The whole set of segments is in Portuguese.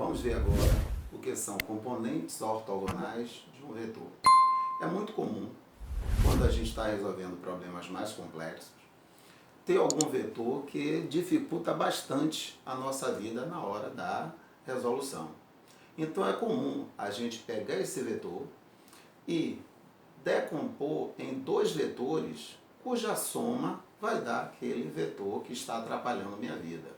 Vamos ver agora o que são componentes ortogonais de um vetor. É muito comum, quando a gente está resolvendo problemas mais complexos, ter algum vetor que dificulta bastante a nossa vida na hora da resolução. Então é comum a gente pegar esse vetor e decompor em dois vetores cuja soma vai dar aquele vetor que está atrapalhando minha vida.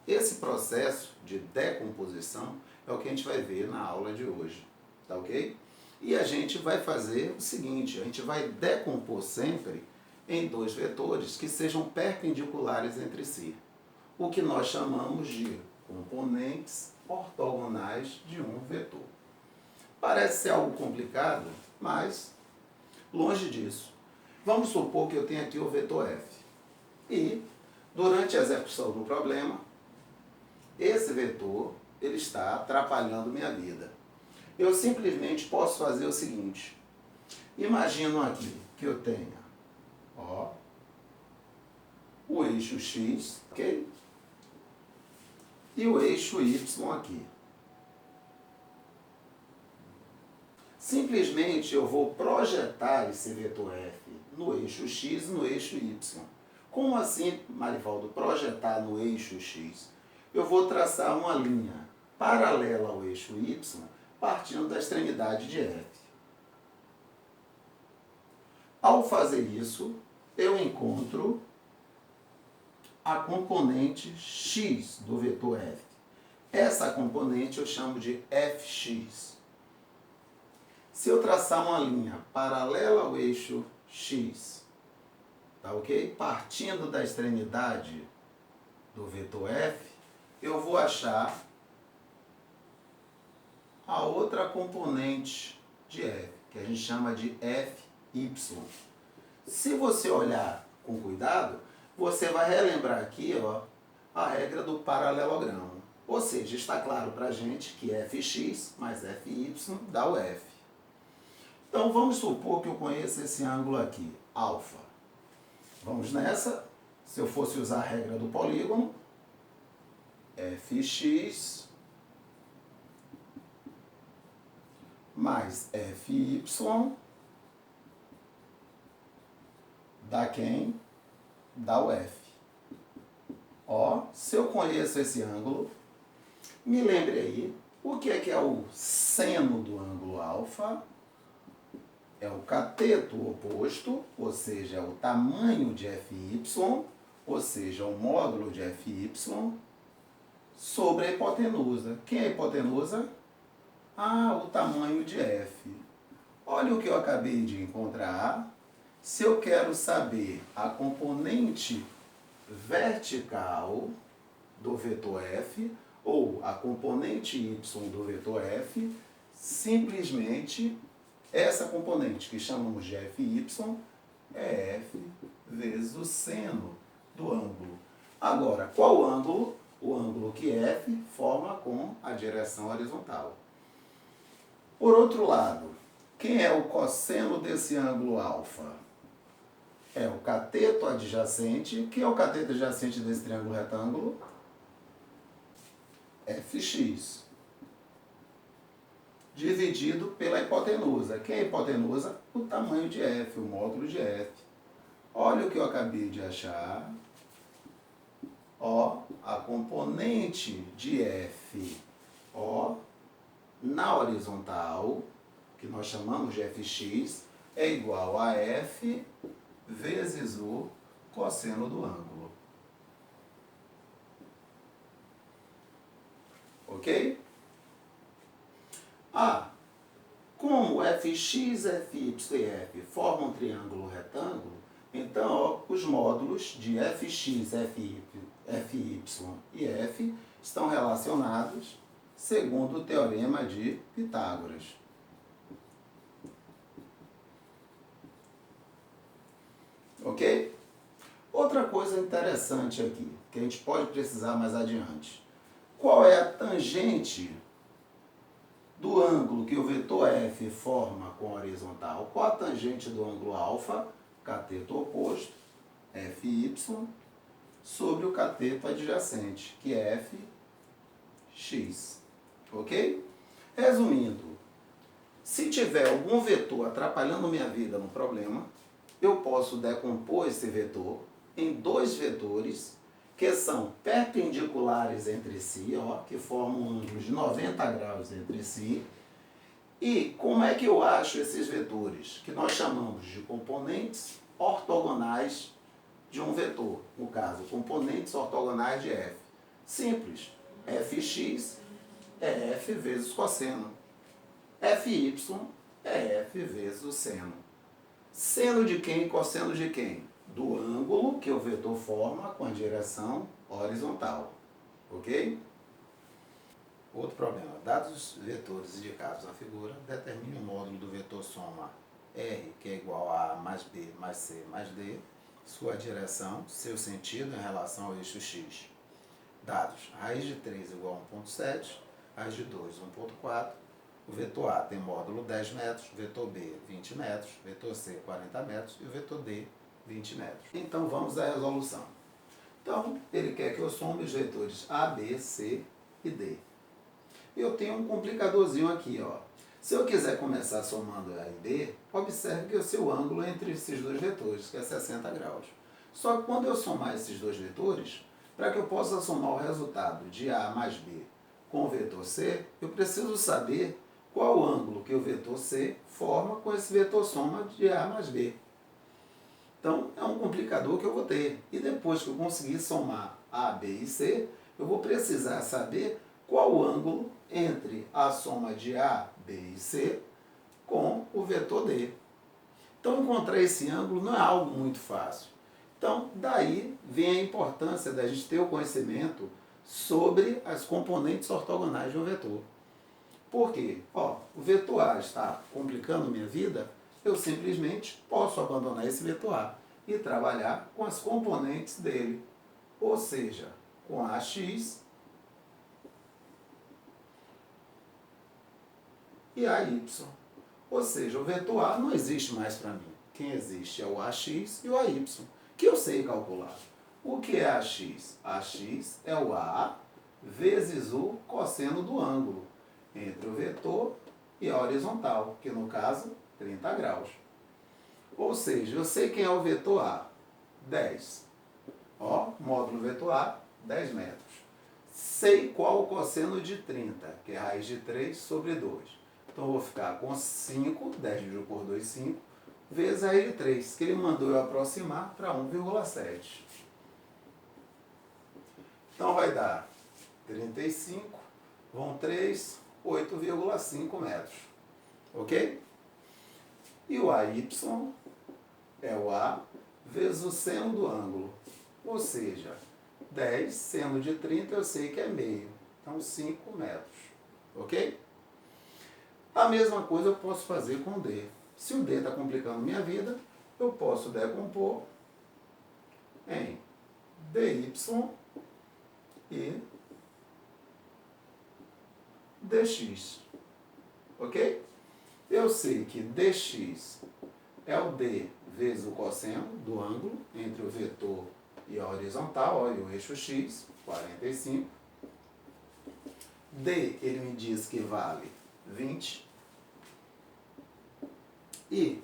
Esse processo de decomposição é o que a gente vai ver na aula de hoje, tá ok? E a gente vai fazer o seguinte, a gente vai decompor sempre em dois vetores que sejam perpendiculares entre si, o que nós chamamos de componentes ortogonais de um vetor. Parece ser algo complicado, mas longe disso. Vamos supor que eu tenho aqui o vetor f e, durante a execução do problema, esse vetor ele está atrapalhando minha vida. Eu simplesmente posso fazer o seguinte. Imagino aqui que eu tenha o eixo x, ok? E o eixo y aqui. Simplesmente eu vou projetar esse vetor f no eixo x e no eixo y. Como assim, Marivaldo, projetar no eixo x? Eu vou traçar uma linha paralela ao eixo y, partindo da extremidade de f. Ao fazer isso, eu encontro a componente x do vetor f. Essa componente eu chamo de fx. Se eu traçar uma linha paralela ao eixo x, tá ok? Partindo da extremidade do vetor f, eu vou achar a outra componente de f, que a gente chama de fy. Se você olhar com cuidado, você vai relembrar aqui a regra do paralelogramo. Ou seja, está claro para a gente que fx mais fy dá o f. Então vamos supor que eu conheça esse ângulo aqui, alfa. Vamos nessa. Se eu fosse usar a regra do polígono, fx mais fy dá quem? Dá o f. Se eu conheço esse ângulo, me lembre aí, o que é o seno do ângulo alfa? É o cateto oposto, ou seja, é o tamanho de fy, ou seja, o módulo de fy, sobre a hipotenusa. Quem é a hipotenusa? O tamanho de f. Olha o que eu acabei de encontrar. Se eu quero saber a componente vertical do vetor f, ou a componente y do vetor f, simplesmente essa componente que chamamos de fy é f vezes o seno do ângulo. Agora, qual ângulo? O ângulo que f forma com a direção horizontal. Por outro lado, quem é o cosseno desse ângulo alfa? É o cateto adjacente. Quem é o cateto adjacente desse triângulo retângulo? Fx. Dividido pela hipotenusa. Quem é a hipotenusa? O tamanho de f, o módulo de f. Olha o que eu acabei de achar. A componente de f, na horizontal, que nós chamamos de fx, é igual a f vezes o cosseno do ângulo. Ok? Como fx, fy e f formam um triângulo retângulo, então os módulos de fx, fy e f estão relacionados segundo o teorema de Pitágoras. Ok? Outra coisa interessante aqui, que a gente pode precisar mais adiante. Qual é a tangente do ângulo que o vetor f forma com a horizontal? Qual a tangente do ângulo alfa? Cateto oposto, fy, sobre o cateto adjacente, que é fx. Ok? Resumindo, se tiver algum vetor atrapalhando minha vida no problema, eu posso decompor esse vetor em dois vetores que são perpendiculares entre si, ó, que formam ângulos de 90 graus entre si. E como é que eu acho esses vetores? Que nós chamamos de componentes ortogonais de um vetor. No caso, componentes ortogonais de f. Simples. Fx é f vezes cosseno. Fy é f vezes o seno. Seno de quem e cosseno de quem? Do ângulo que o vetor forma com a direção horizontal. Ok? Outro problema. Dados os vetores indicados na figura, determine o módulo do vetor soma R, que é igual a A mais B mais C mais D, sua direção, seu sentido em relação ao eixo X. Dados. Raiz de 3 igual a 1,7, raiz de 2, 1,4. O vetor A tem módulo 10 metros, vetor B 20 metros, vetor C 40 metros e o vetor D 20 metros. Então vamos à resolução. Então ele quer que eu some os vetores A, B, C e D. Eu tenho um complicadorzinho aqui, ó. Se eu quiser começar somando A e B, observe que o seu ângulo é entre esses dois vetores, que é 60 graus. Só que quando eu somar esses dois vetores, para que eu possa somar o resultado de A mais B com o vetor C, eu preciso saber qual ângulo que o vetor C forma com esse vetor soma de A mais B. Então, é um complicador que eu vou ter. E depois que eu conseguir somar A, B e C, eu vou precisar saber qual o ângulo entre a soma de A, B e C com o vetor D. Então, encontrar esse ângulo não é algo muito fácil. Então, daí vem a importância da gente ter o conhecimento sobre as componentes ortogonais de um vetor. Por quê? Ó, o vetor A está complicando minha vida, eu simplesmente posso abandonar esse vetor A e trabalhar com as componentes dele. Ou seja, com AX e AY. Ou seja, o vetor A não existe mais para mim. Quem existe é o AX e o AY, que eu sei calcular. O que é AX? AX é o A vezes o cosseno do ângulo entre o vetor e a horizontal, que no caso, 30 graus. Ou seja, eu sei quem é o vetor A, 10. Ó, módulo vetor A, 10 metros. Sei qual o cosseno de 30, que é raiz de 3 sobre 2. Então, eu vou ficar com 5, 10 dividido por 2, 5, vezes a raiz de 3, que ele mandou eu aproximar para 1,7. Então, vai dar 35, vão 3, 8,5 metros. Ok? E o AY é o A vezes o seno do ângulo. Ou seja, 10 seno de 30 eu sei que é meio. Então, 5 metros. Ok? A mesma coisa eu posso fazer com o D. Se o D está complicando minha vida, eu posso decompor em DY e dx. Ok? Eu sei que dx é o d vezes o cosseno do ângulo entre o vetor e a horizontal, olha o eixo x, 45. D, ele me diz que vale 20. E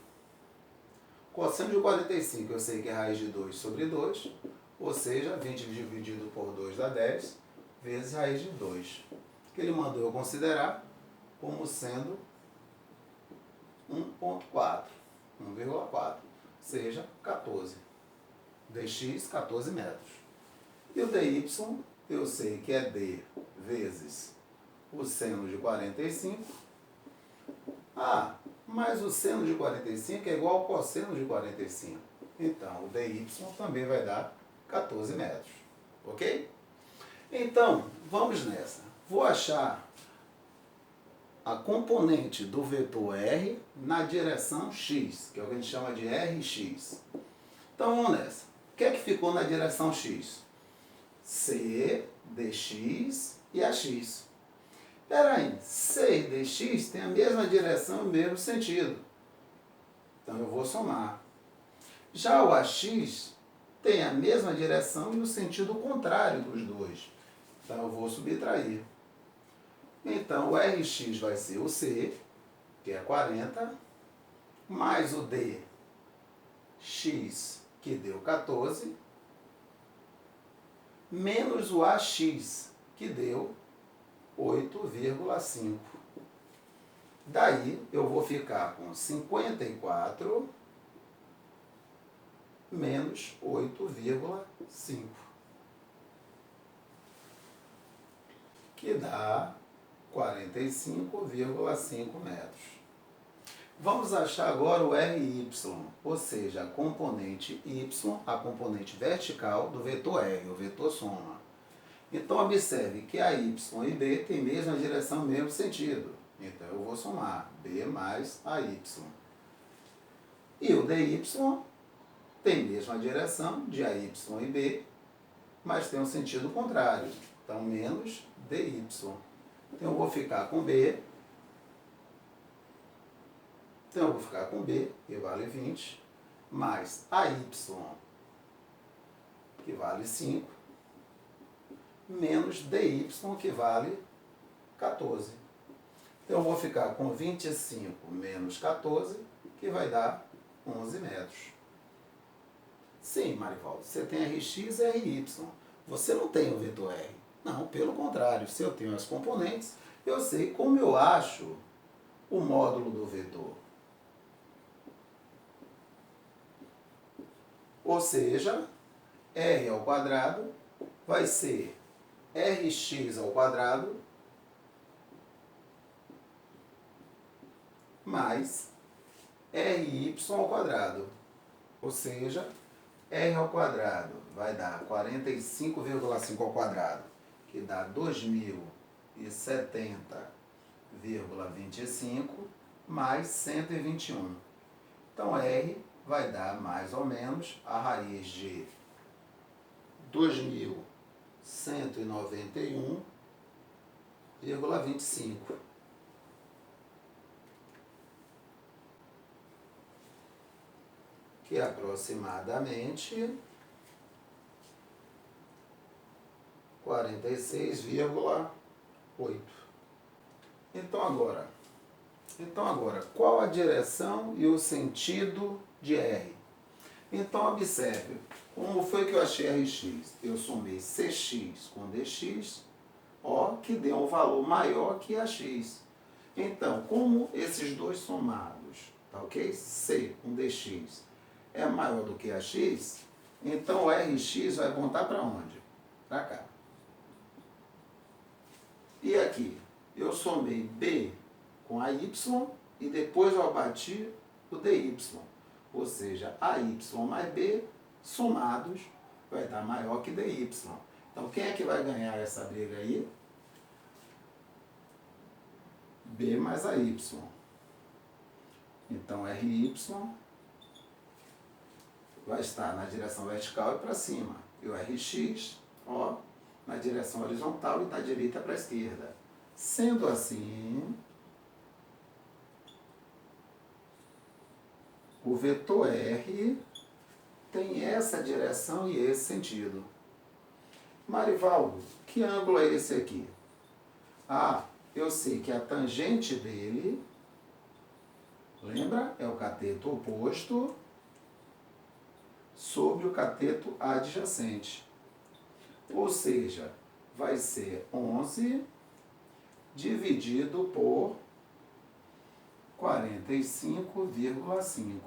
cosseno de 45, eu sei que é raiz de 2 sobre 2, ou seja, 20 dividido por 2 dá 10, vezes raiz de 2, que ele mandou eu considerar como sendo 1,4, 1,4, seja 14. Dx, 14 metros. E o dy, eu sei que é d vezes o seno de 45. Ah, mas o seno de 45 é igual ao cosseno de 45. Então, o dy também vai dar 14 metros. Ok? Então, vamos nessa. Vou achar a componente do vetor R na direção X, que é o que a gente chama de Rx. Então, vamos nessa. O que é que ficou na direção X? C, dx e AX. Espera aí, C e dx têm a mesma direção e o mesmo sentido. Então, eu vou somar. Já o AX tem a mesma direção e o sentido contrário dos dois. Então, eu vou subtrair. Então, o Rx vai ser o C, que é 40, mais o Dx, que deu 14, menos o AX, que deu 8,5. Daí, eu vou ficar com 54 menos 8,5, que dá 45,5 metros. Vamos achar agora o RY, ou seja, a componente Y, a componente vertical do vetor R, o vetor soma. Então, observe que a Y e B têm mesma direção, mesmo sentido. Então, eu vou somar B mais AY. E o DY tem mesma direção de AY e B, mas tem um sentido contrário. Então, menos DY. Então, eu vou ficar com B. Então, eu vou ficar com B, que vale 20, mais AY, que vale 5, menos DY, que vale 14. Então, eu vou ficar com 25 menos 14, que vai dar 11 metros. Sim, Marivaldo, você tem Rx e Ry. Você não tem o vetor R. Não, pelo contrário, se eu tenho as componentes, eu sei como eu acho o módulo do vetor. Ou seja, R ao quadrado vai ser Rx ao quadrado mais Ry ao quadrado. Ou seja, R ao quadrado vai dar 45,5 ao quadrado, que dá 2070,25 mais 121. Então, R vai dar mais ou menos a raiz de 2191,25. Que é aproximadamente 46,8. Então agora, qual a direção e o sentido de R? Então observe, como foi que eu achei Rx? Eu somei Cx com Dx, ó, que deu um valor maior que Ax. Então, como esses dois somados, tá ok? C com Dx é maior do que Ax, então o Rx vai apontar para onde? Para cá. E aqui, eu somei B com AY e depois eu abati o DY. Ou seja, AY mais B somados vai dar maior que DY. Então, quem é que vai ganhar essa briga aí? B mais AY. Então, RY vai estar na direção vertical e para cima. E o Rx, ó, na direção horizontal e da direita para a esquerda. Sendo assim, o vetor R tem essa direção e esse sentido. Marivaldo, que ângulo é esse aqui? Ah, eu sei que a tangente dele, lembra? É o cateto oposto sobre o cateto adjacente. Ou seja, vai ser 11 dividido por 45,5.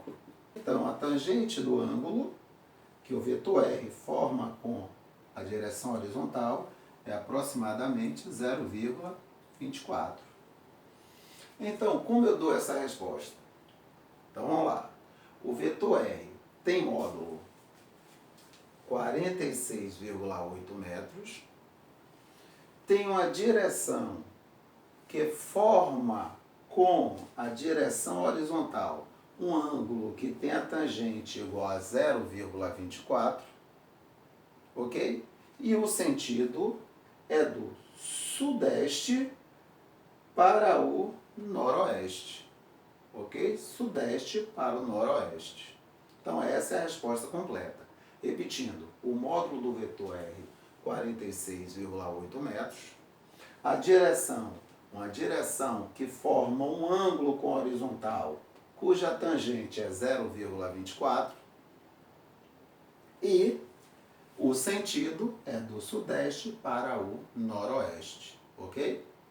Então, a tangente do ângulo que o vetor R forma com a direção horizontal é aproximadamente 0,24. Então, como eu dou essa resposta? Então, vamos lá. O vetor R tem módulo 46,8 metros, tem uma direção que forma com a direção horizontal um ângulo que tem a tangente igual a 0,24, ok? E o sentido é do sudeste para o noroeste, ok? Sudeste para o noroeste. Então, essa é a resposta completa. Repetindo, o módulo do vetor R, 46,8 metros, a direção uma direção que forma um ângulo com horizontal, cuja tangente é 0,24, e o sentido é do sudeste para o noroeste, ok?